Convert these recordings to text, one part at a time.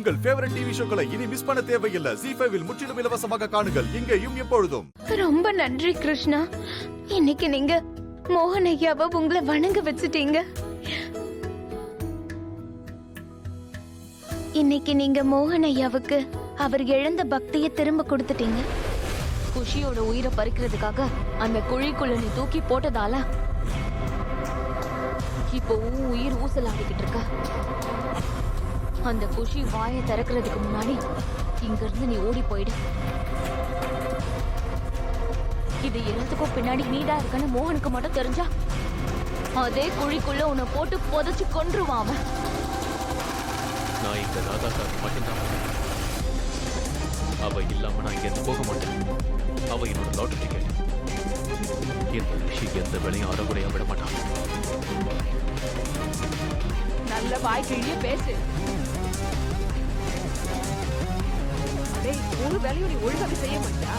உங்கள் favourite TV ஷோக்களை இனி miss பண்ண தேவையில்லை. ZEE5 இல் முற்றிலும் இலவசமாக காணுங்கள், இங்கேயும் எப்பொழுதும். ரொம்ப நன்றி கிருஷ்ணா. இன்னைக்கு நீங்க மோகன் ஐயாவை உங்களை வணங்க வச்சுட்டீங்க. இன்னைக்கு நீங்க மோகன் ஐயாவுக்கு அவர் இழந்த பக்தியை திரும்ப கொடுத்துட்டீங்க. குஷியோட உயிரை பறிக்கிறதுக்காக அந்த குழிக்குள்ள நீ தூக்கி போட்டதால இப்போ உயிர் ஊசலாடிக்கிட்டு இருக்க. அந்த குஷி வாயை திறக்கிறதுக்கு முன்னாடி இங்க இருந்து நீ ஓடி போயிடு. இது எல்லாத்துக்கும் பின்னாடி நீதான் இருக்கன்னு மோகனுக்கு மட்டும் தெரிஞ்சா அதே குழிக்குள்ள உன்னை போட்டு புதைச்சு கொன்றுவான் அவன். நான் இந்த ராதாக்காக மட்டும்தான். அவ இல்லாம நான் இங்க போக மாட்டேன். அவ என்னோட லாட்டரி டிக்கெட். எந்த ரிஷி எந்த வேலையும் அறகுறையா விட மாட்டான். நல்ல வாய்க்கிழிய பேசு. அடே, ஒரு வேலையும் நீ ஒழுங்காக செய்ய மாட்டா.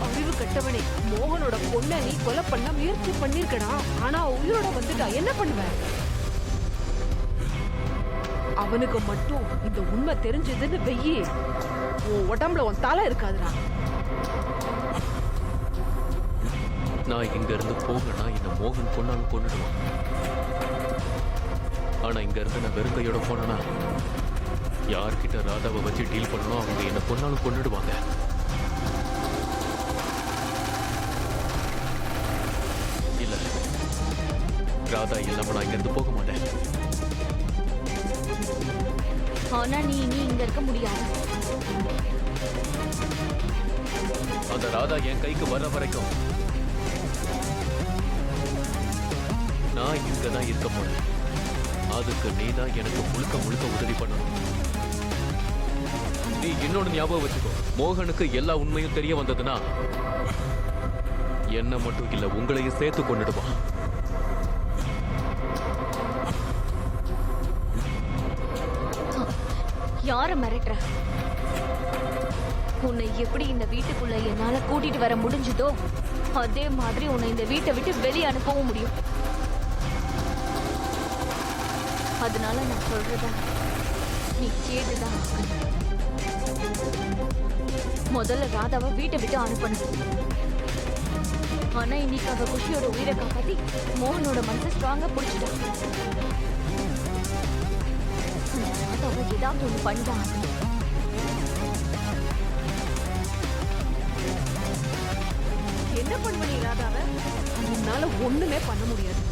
அறிவு கட்டவனே, மோகனோட பொண்ணை நீ கொலை பண்ண முயற்சி பண்ணிருக்கடா. ஆனா உயிரோட வந்துட்டா என்ன பண்ணுவ? அவனுக்கு மட்டும் இந்த உண்மை தெரிஞ்சதுன்னு வெயி, உன் உடம்புல உன் தலை இருக்காதுடா. நான் இங்க இருந்து போகனா என்ன மோகன் கொண்டாலும் கொண்டுடுவான். ஆனா இங்க இருந்து நான் வெறும் கையோட போனா யார்கிட்ட ராதாவை வச்சு டீல் பண்ணணும் அவங்க என்ன கொண்டாலும் கொண்டுடுவாங்க. இல்ல, ராதா இல்லாம நான் இங்க இருந்து போக மாட்டேன். ஆனா நீ இங்க இருக்க முடியாது. அந்த ராதா என் கைக்கு வர வரைக்கும் நான் இங்கதான் இருக்க போறேன். அதுக்கு நீதான் எனக்கு முழுக்க முழுக்க உதவி பண்ணணும். நீ இன்னொன்னு ஞாபகம் வச்சுக்கோ, மோகனுக்கு எல்லா உண்மையும் தெரிய வந்ததுன்னா என்ன மட்டும் இல்ல உங்களையும் சேர்த்து கொண்டுடுவான். யார மிரட்டுற? உன்னை எப்படி இந்த வீட்டுக்குள்ள என்னால கூட்டிட்டு வர முடிஞ்சதோ அதே மாதிரி உன்னை இந்த வீட்டை விட்டு வெளியே அனுப்பவும் முடியும். அதனால நான் சொல்றத நீ கேட்டுதான் ஆகணும். முதல்ல ராதாவை வீட்டை விட்டு அனுப்பணும். ஆனா இன்னைக்கு அவ குஷியோட உயிரை காப்பாத்தி மோகனோட மனசை ஸ்ட்ராங்கா பிடிச்சிட்டா. ராதாவை ஏதாவது ஒண்ணு பண்ணிதான் ஆகணும். என்ன பண்ணுவ நீ ராதாவை? உன்னால ஒண்ணுமே பண்ண முடியாது.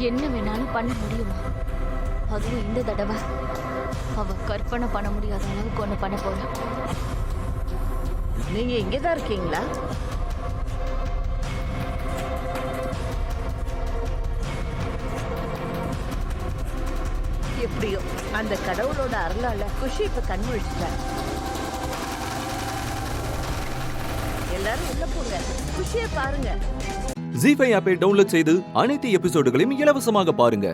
என்ன வேணாலும் பண்ண முடியுமா? அதுவும் இந்த தடவை அவ கற்பனை பண்ண முடியாத அளவுக்கு ஒண்ணு பண்ண போற. நீங்க இங்கதான் இருக்கீங்களா? எப்படியோ அந்த கடவுளோட அருளால குஷி இப்ப கண் முழிச்சிட்டார். எல்லாரும் உள்ள போங்க, குஷியை பாருங்க. ZEE5 ஆப்பை டவுன்லோட் செய்து அனைத்து எபிசோடுகளையும் இலவசமாக பாருங்க.